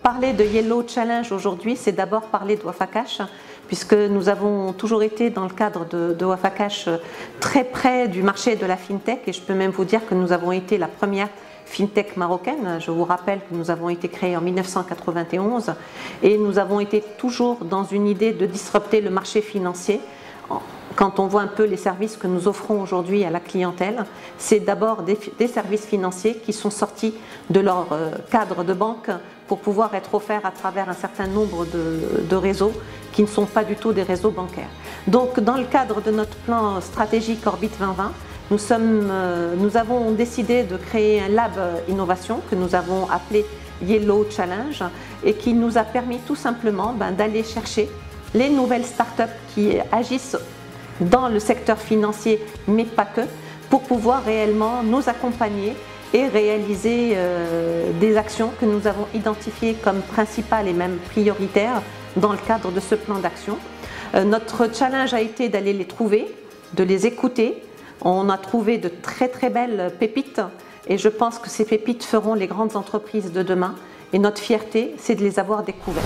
Parler de Yellow Challenge aujourd'hui, c'est d'abord parler de Wafakash, puisque nous avons toujours été dans le cadre de Wafakash très près du marché de la FinTech, et je peux même vous dire que nous avons été la première FinTech marocaine. Je vous rappelle que nous avons été créés en 1991 et nous avons été toujours dans une idée de disrupter le marché financier. Quand on voit un peu les services que nous offrons aujourd'hui à la clientèle, c'est d'abord des services financiers qui sont sortis de leur cadre de banque pour pouvoir être offerts à travers un certain nombre de réseaux qui ne sont pas du tout des réseaux bancaires. Donc dans le cadre de notre plan stratégique Orbit 2020, nous avons décidé de créer un lab innovation que nous avons appelé Yellow Challenge et qui nous a permis tout simplement d'aller chercher les nouvelles startups qui agissent dans le secteur financier, mais pas que, pour pouvoir réellement nous accompagner et réaliser des actions que nous avons identifiées comme principales et même prioritaires dans le cadre de ce plan d'action. Notre challenge a été d'aller les trouver, de les écouter. On a trouvé de très très belles pépites et je pense que ces pépites feront les grandes entreprises de demain et notre fierté, c'est de les avoir découvertes.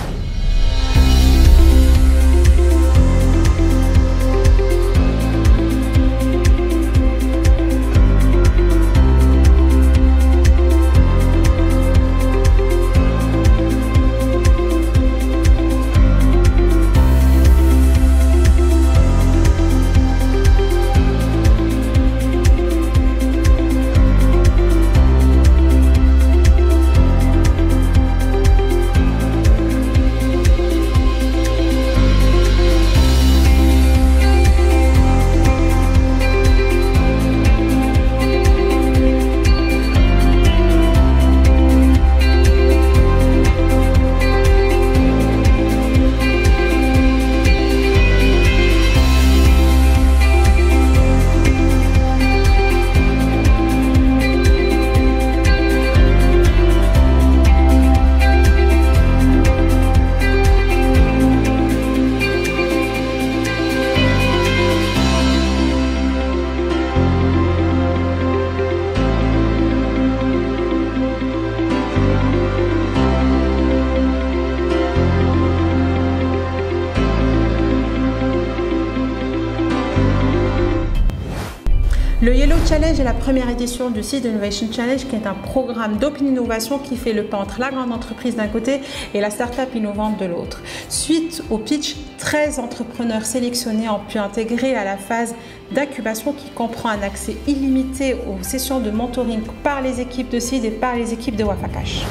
Le Yellow Challenge est la première édition du Seed Innovation Challenge, qui est un programme d'open innovation qui fait le pas entre la grande entreprise d'un côté et la start-up innovante de l'autre. Suite au pitch, 13 entrepreneurs sélectionnés ont pu intégrer à la phase d'incubation qui comprend un accès illimité aux sessions de mentoring par les équipes de Seed et par les équipes de Wafakash.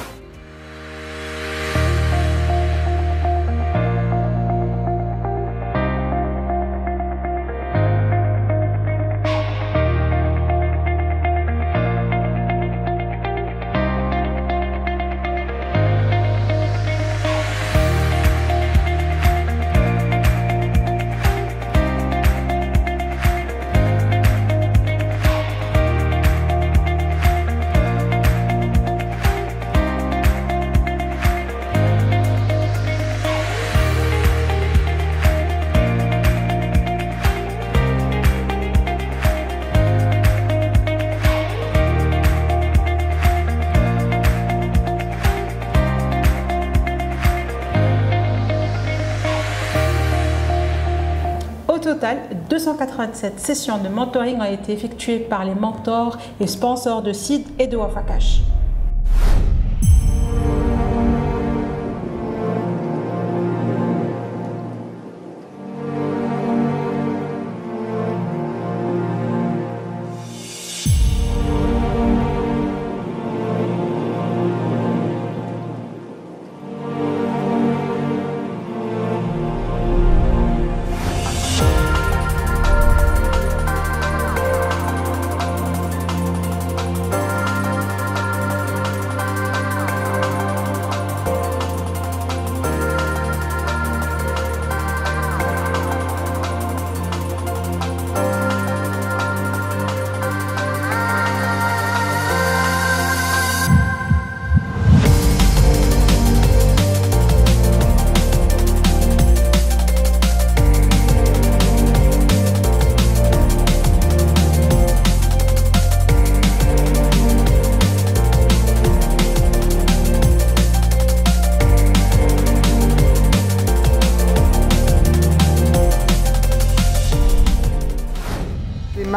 Au total, 287 sessions de mentoring ont été effectuées par les mentors et sponsors de Seed et de Wafakash.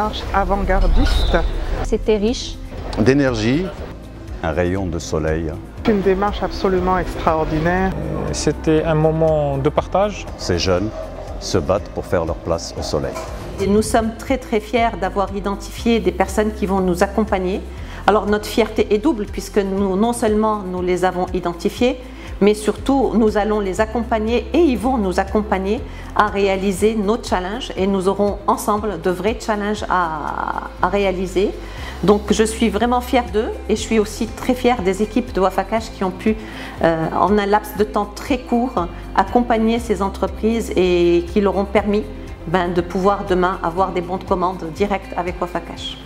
démarche avant-gardiste. C'était riche. D'énergie. Un rayon de soleil. Une démarche absolument extraordinaire. C'était un moment de partage. Ces jeunes se battent pour faire leur place au soleil. Et nous sommes très fiers d'avoir identifié des personnes qui vont nous accompagner. Alors notre fierté est double puisque nous, non seulement nous les avons identifiés, mais surtout nous allons les accompagner et ils vont nous accompagner à réaliser nos challenges et nous aurons ensemble de vrais challenges à réaliser. Donc je suis vraiment fière d'eux et je suis aussi très fière des équipes de Wafakash qui ont pu, en un laps de temps très court, accompagner ces entreprises et qui leur ont permis de pouvoir demain avoir des bons de commande directs avec Wafakash.